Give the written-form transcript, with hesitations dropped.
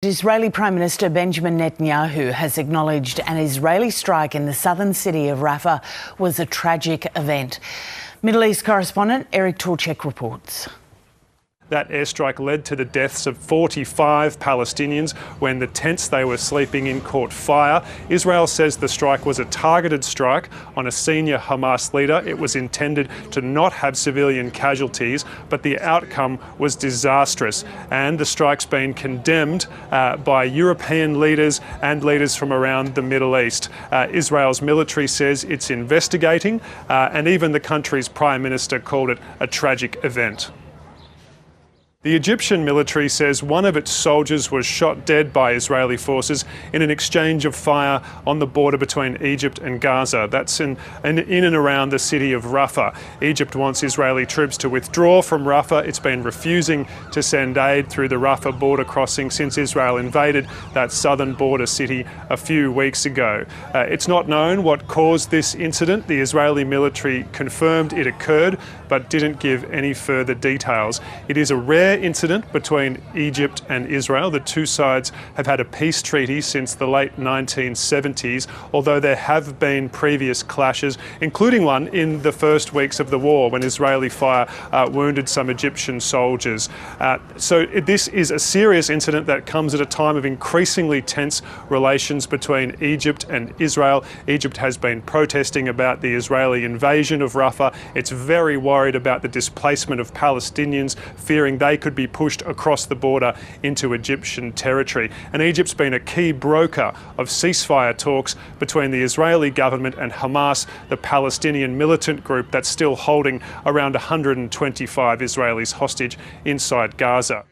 Israeli Prime Minister Benjamin Netanyahu has acknowledged an Israeli strike in the southern city of Rafah was a tragic event. Middle East correspondent Eric Torchek reports. That airstrike led to the deaths of 45 Palestinians when the tents they were sleeping in caught fire. Israel says the strike was a targeted strike on a senior Hamas leader. It was intended to not have civilian casualties, but the outcome was disastrous. And the strike's been condemned by European leaders and leaders from around the Middle East. Israel's military says it's investigating, and even the country's Prime Minister called it a tragic event. The Egyptian military says one of its soldiers was shot dead by Israeli forces in an exchange of fire on the border between Egypt and Gaza. That's in and around the city of Rafah. Egypt wants Israeli troops to withdraw from Rafah. It's been refusing to send aid through the Rafah border crossing since Israel invaded that southern border city a few weeks ago. It's not known what caused this incident. The Israeli military confirmed it occurred, but didn't give any further details. It is a rare incident between Egypt and Israel. The two sides have had a peace treaty since the late 1970s, although there have been previous clashes, including one in the first weeks of the war when Israeli fire wounded some Egyptian soldiers. So this is a serious incident that comes at a time of increasingly tense relations between Egypt and Israel. Egypt has been protesting about the Israeli invasion of Rafah. It's very worried about the displacement of Palestinians, fearing they could be pushed across the border into Egyptian territory. And Egypt's been a key broker of ceasefire talks between the Israeli government and Hamas, the Palestinian militant group that's still holding around 125 Israelis hostage inside Gaza.